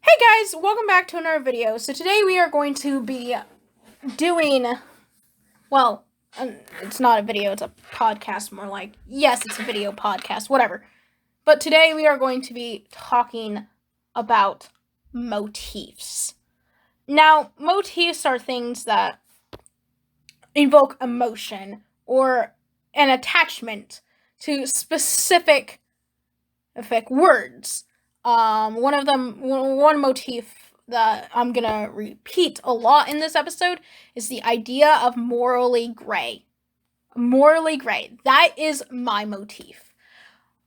Hey guys, welcome back to another video. So today we are going to be doing, well, it's not a video, it's a podcast more like, yes, it's a video podcast, whatever. But today we are going to be talking about motifs. Now, motifs are things that invoke emotion or an attachment to specific words. One motif that I'm gonna repeat a lot in this episode is the idea of morally gray. Morally gray. That is my motif.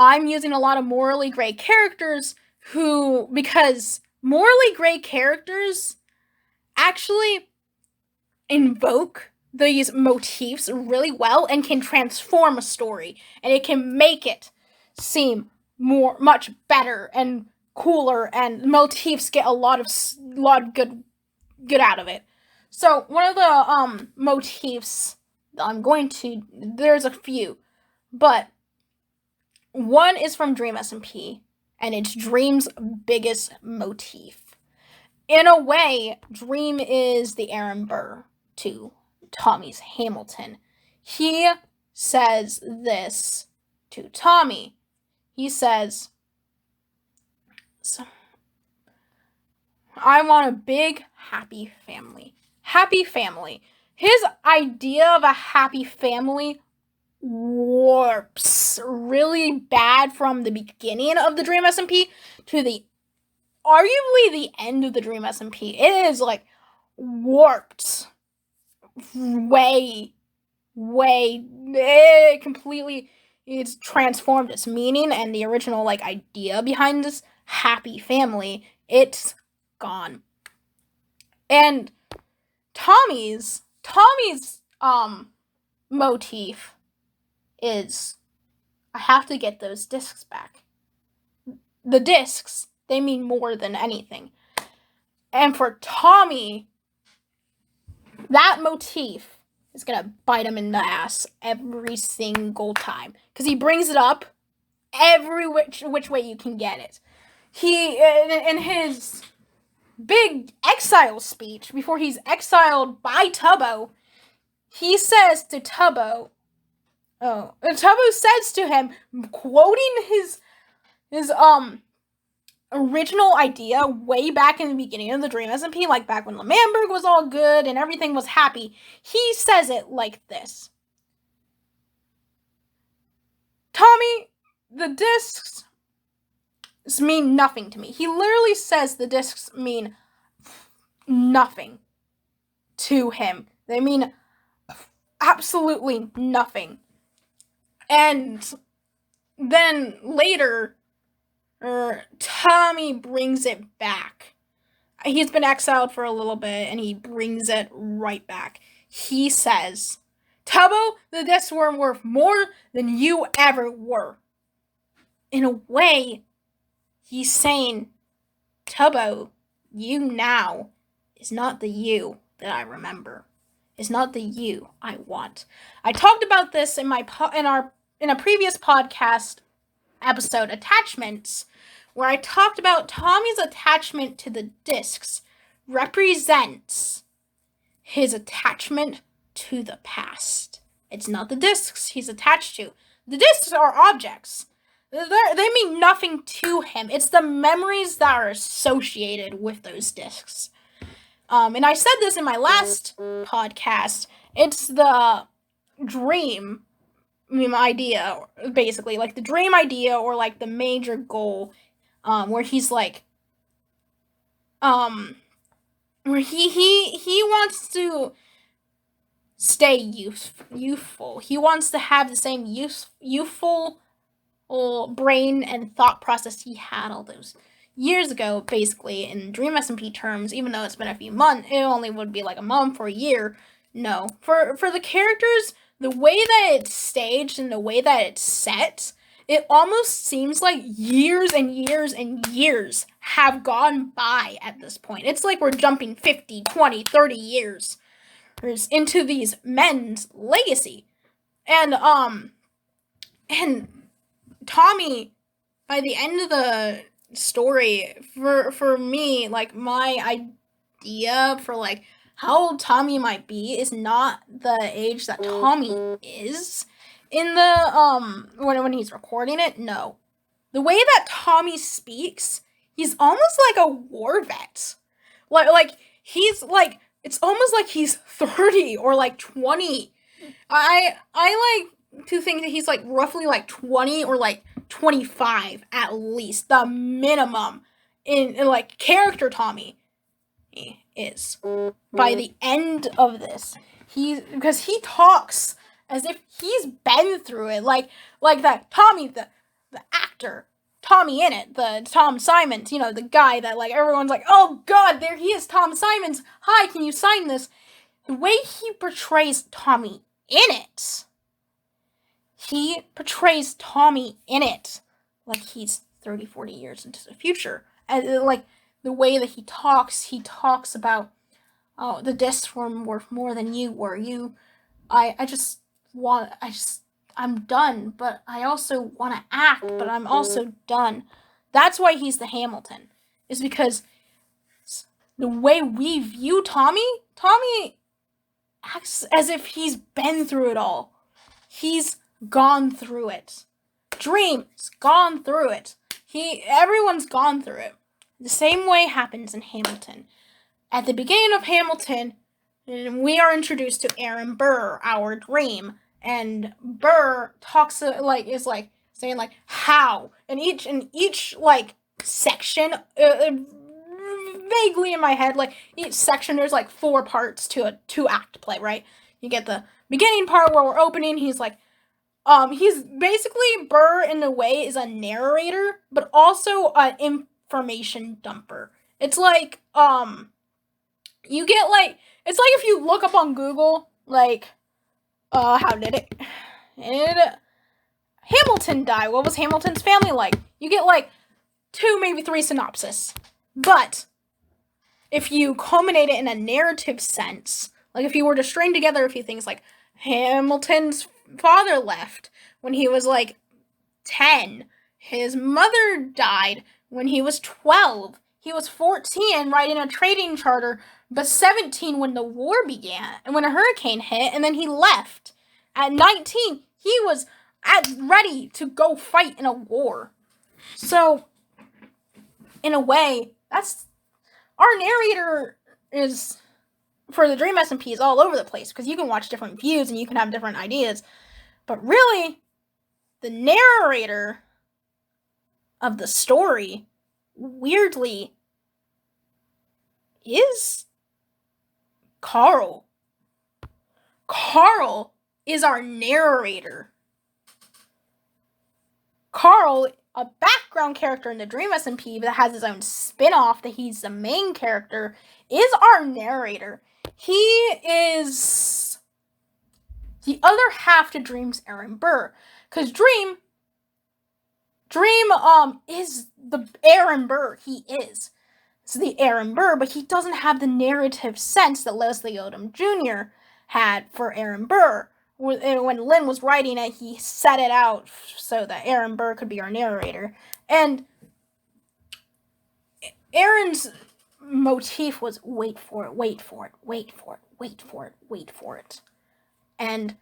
I'm using a lot of morally gray characters because morally gray characters actually invoke these motifs really well and can transform a story, and it can make it seem much better and cooler, and motifs get a lot of good out of it. So one of the motifs that there's a few, but one is from Dream SMP, and it's Dream's biggest motif. In a way, Dream is the Aaron Burr to Tommy's Hamilton. He says this to Tommy. He says, I want a big, happy family. Happy family. His idea of a happy family warps really bad from the beginning of the Dream SMP to arguably the end of the Dream SMP. It is warped completely. It's transformed its meaning, and the original idea behind this happy family, it's gone. And Tommy's motif is, I have to get those discs back. The discs, they mean more than anything. And for Tommy, that motif is gonna bite him in the ass every single time, because he brings it up every which way you can get it. He, in his big exile speech before he's exiled by Tubbo, he says to Tubbo, Tubbo says to him, quoting his original idea way back in the beginning of the Dream SMP, like back when L'Manberg was all good and everything was happy, he says it like this. Tommy, the discs mean nothing to me. He literally says the discs mean nothing to him. They mean absolutely nothing. And then later, Tommy brings it back. He's been exiled for a little bit, and he brings it right back. He says, Tubbo, the discs were worth more than you ever were. In a way, he's saying, Tubbo, you now is not the you that I remember. Is not the you I want. I talked about this in a previous podcast episode, Attachments, where I talked about Tommy's attachment to the discs represents his attachment to the past. It's not the discs he's attached to. The discs are objects. They mean nothing to him. It's the memories that are associated with those discs. And I said this in my last podcast. It's the dream idea, basically, the dream idea, or the major goal, where he's where he wants to stay youthful. He wants to have the same youthful brain and thought process he had all those years ago, basically, in Dream SMP terms, even though it's been a few months. It only would be a month or a year. No. For the characters, the way that it's staged and the way that it's set, it almost seems like years and years and years have gone by at this point. It's like we're jumping 50, 20, 30 years into these men's legacy. And Tommy, by the end of the story for me, like my idea for like how old Tommy might be is not the age that Tommy is in the when he's recording it. No, the way that Tommy speaks, he's almost like a war vet. Like he's like, it's almost like he's 30 or like 20. I like to think that he's like roughly like 20 or like 25 at least, the minimum in like character Tommy is by the end of this. Because he talks as if he's been through it, like that Tommy, the actor Tommy in it, the Tom Simons, you know, the guy that like everyone's like, oh god, there he is, Tom Simons, hi, can you sign this? The way he portrays Tommy in it, he portrays Tommy in it like he's 30, 40 years into the future. And like the way that he talks about, oh, the discs were worth more than you were. I'm done, but I also want to act, but I'm also done. That's why he's the Hamilton, is because the way we view Tommy acts as if he's been through it all. He's gone through it. Dream's gone through it. Everyone's gone through it. The same way happens in Hamilton. At the beginning of Hamilton, we are introduced to Aaron Burr, our Dream, and Burr talks is like saying like how in each like section, vaguely in my head, like each section there's like 4 parts to a 2-act play, right? You get the beginning part where we're opening. He's like, he's basically, Burr in a way is a narrator, but also an information dumper. It's like, you get like, it's like if you look up on Google, like, how did Hamilton die? What was Hamilton's family like? You get like 2, maybe 3 synopses. But if you culminate it in a narrative sense, like if you were to string together a few things like Hamilton's father left when he was like 10, his mother died when he was 12, he was 14 writing a trading charter, but 17 when the war began and when a hurricane hit, and then he left. At 19, he was ready to go fight in a war. So, in a way, that's our narrator is, for the Dream SMP, is all over the place because you can watch different views and you can have different ideas. But really, the narrator of the story, weirdly, is Carl. Carl is our narrator. Carl, a background character in the Dream SMP that has his own spin-off that he's the main character, is our narrator. He is the other half to Dream's Aaron Burr. Because Dream is the Aaron Burr. He is. It's the Aaron Burr, but he doesn't have the narrative sense that Leslie Odom Jr. had for Aaron Burr. When Lynn was writing it, he set it out so that Aaron Burr could be our narrator. And Aaron's motif was wait for it, wait for it, wait for it, wait for it, wait for it. And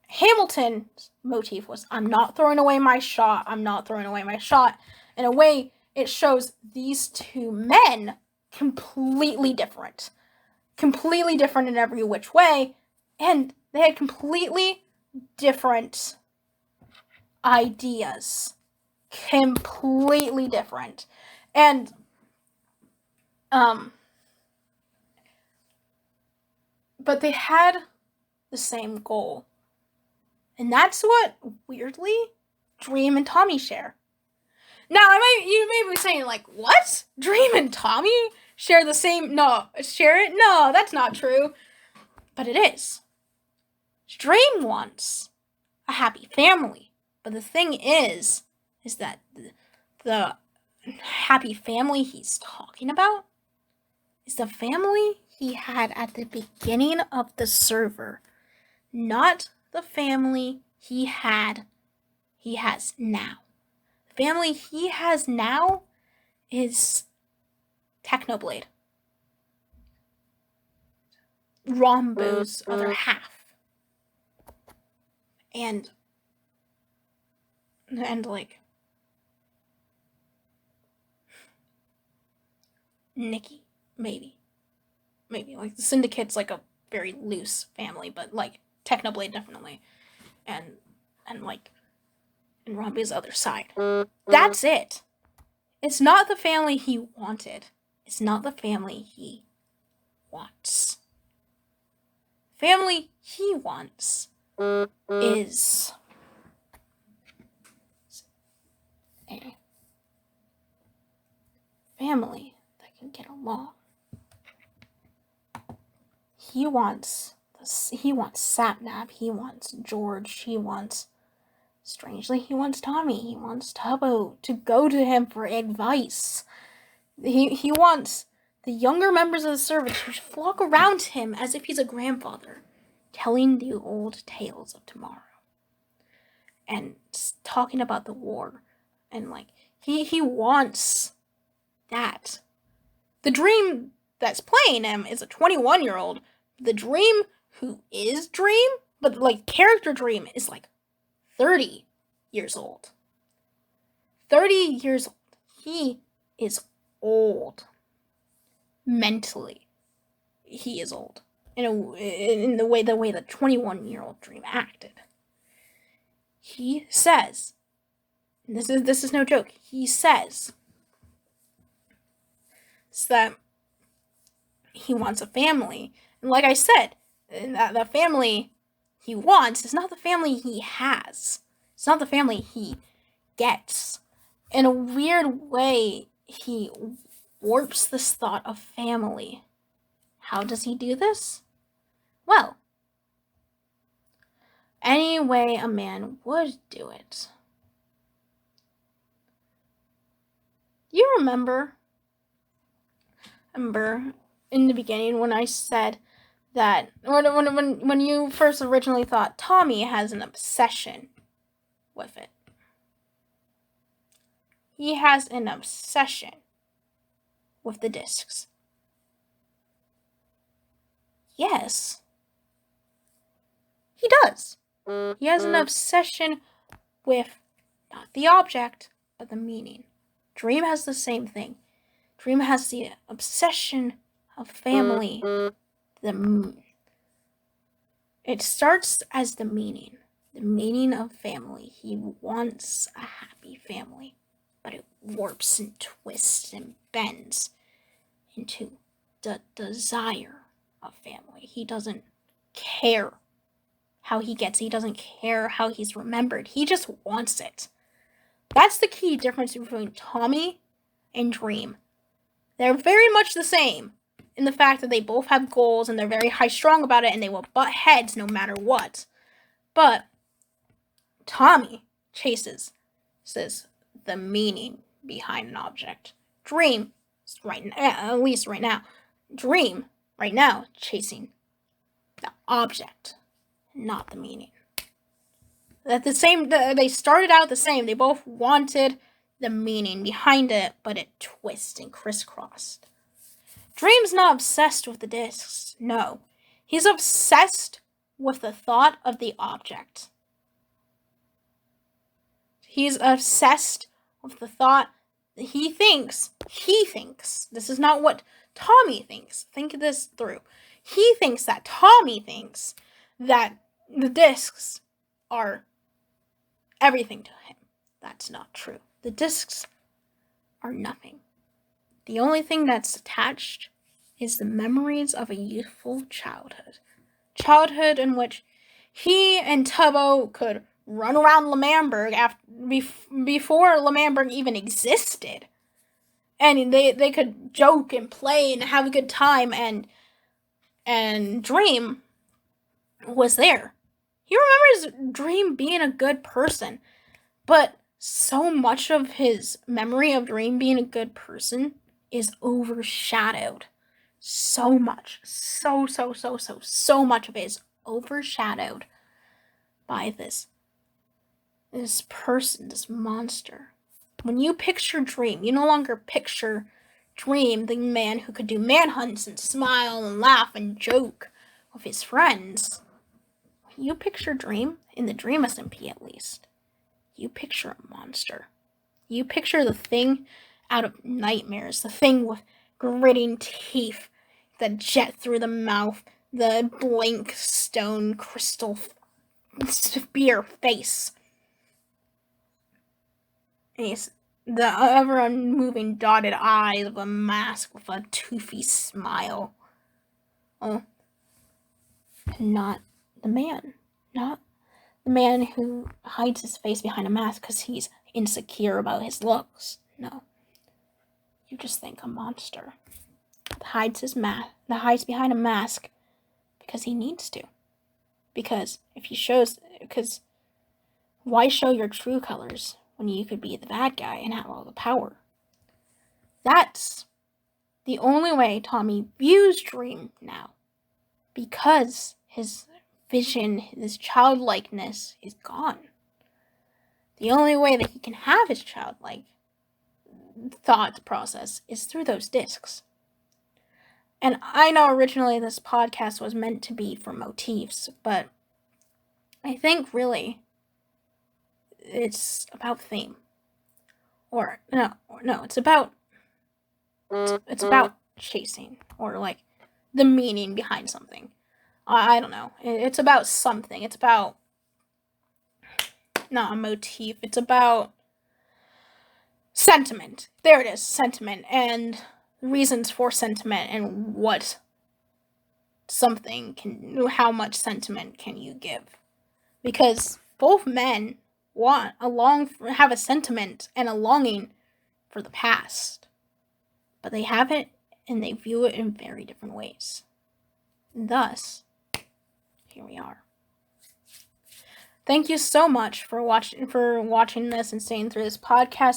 Hamilton's motif was, I'm not throwing away my shot, I'm not throwing away my shot. In a way, it shows these 2 men completely different in every which way, and they had completely different ideas. Completely different. And, but they had the same goal. And that's what, weirdly, Dream and Tommy share. Now, you may be saying, like, what? Dream and Tommy share the same? No, share it? No, that's not true. But it is. Dream wants a happy family. But the thing is that the happy family he's talking about is the family he had at the beginning of the server, not the family he has now. The family he has now is Technoblade, Rombo's other half, and like Nikki, maybe like the Syndicate's like a very loose family, but like Technoblade definitely, and like and Rombo's other side. That's it. It's not the family he wanted. It's not the family he wants. Family he wants is a family that can get along. He wants Sapnap, he wants George, strangely, he wants Tommy, he wants Tubbo to go to him for advice. He wants the younger members of the service to flock around him as if he's a grandfather, telling the old tales of tomorrow. And talking about the war. And like, he wants that. The Dream that's playing him is a 21-year-old. The Dream who is Dream, but like character Dream, is like 30 years old. 30 years old. He is old. Mentally, he is old. In the way the 21-year-old Dream acted. He says, this is no joke, he says that he wants a family. And like I said, the family he wants is not the family he has. It's not the family he gets. In a weird way, he warps this thought of family. How does he do this? Well, any way a man would do it. You remember in the beginning when I said that when you first originally thought Tommy has an obsession with it. He has an obsession with the discs. Yes, he does. He has an obsession with not the object, but the meaning. Dream has the same thing. Dream has the obsession of family. It starts as the meaning of family. He wants a happy family, but it warps and twists and bends into the desire of family. He doesn't care how he gets it. He doesn't care how he's remembered. He just wants it. That's the key difference between Tommy and Dream. They're very much the same in the fact that they both have goals and they're very high-strung about it and they will butt heads no matter what. But Tommy says the meaning behind an object. Dream, at least right now, Dream, right now, chasing the object, not the meaning. They started out the same. They both wanted the meaning behind it, but it twisted and crisscrossed. Dream's not obsessed with the discs, no. He's obsessed with the thought of the object. He's obsessed with the thought that he thinks, this is not what Tommy thinks. Think this through. He thinks that Tommy thinks that the discs are everything to him. That's not true. The discs are nothing. The only thing that's attached is the memories of a youthful childhood. Childhood in which he and Tubbo could run around L'Manberg before L'Manberg even existed. And they could joke and play and have a good time, and Dream was there. He remembers Dream being a good person, but so much of his memory of Dream being a good person is overshadowed. So much. So much of it is overshadowed by this person, this monster When you picture Dream, you no longer picture Dream, the man who could do manhunts and smile and laugh and joke with his friends. When you picture Dream, in the Dream SMP at least, you picture a monster. You picture the thing out of nightmares, the thing with gritting teeth that jet through the mouth, the blank stone crystal spear face. And the ever-unmoving dotted eyes of a mask with a toothy smile. Oh, not the man. Not the man who hides his face behind a mask because he's insecure about his looks. No. You just think a monster that hides behind a mask because he needs to. Because why show your true colors when you could be the bad guy and have all the power? That's the only way Tommy views Dream now. Because his vision, his childlikeness is gone. The only way that he can have his childlike thought process is through those discs. And I know originally this podcast was meant to be for motifs, but I think really it's about theme. It's about chasing, or like the meaning behind something. I don't know. It's about something. It's about not a motif. It's about sentiment. There it is, sentiment, and reasons for sentiment, and how much sentiment can you give? Because both men have a sentiment and a longing for the past, but they have it and they view it in very different ways. Thus, here we are. Thank you so much for watching this and staying through this podcast.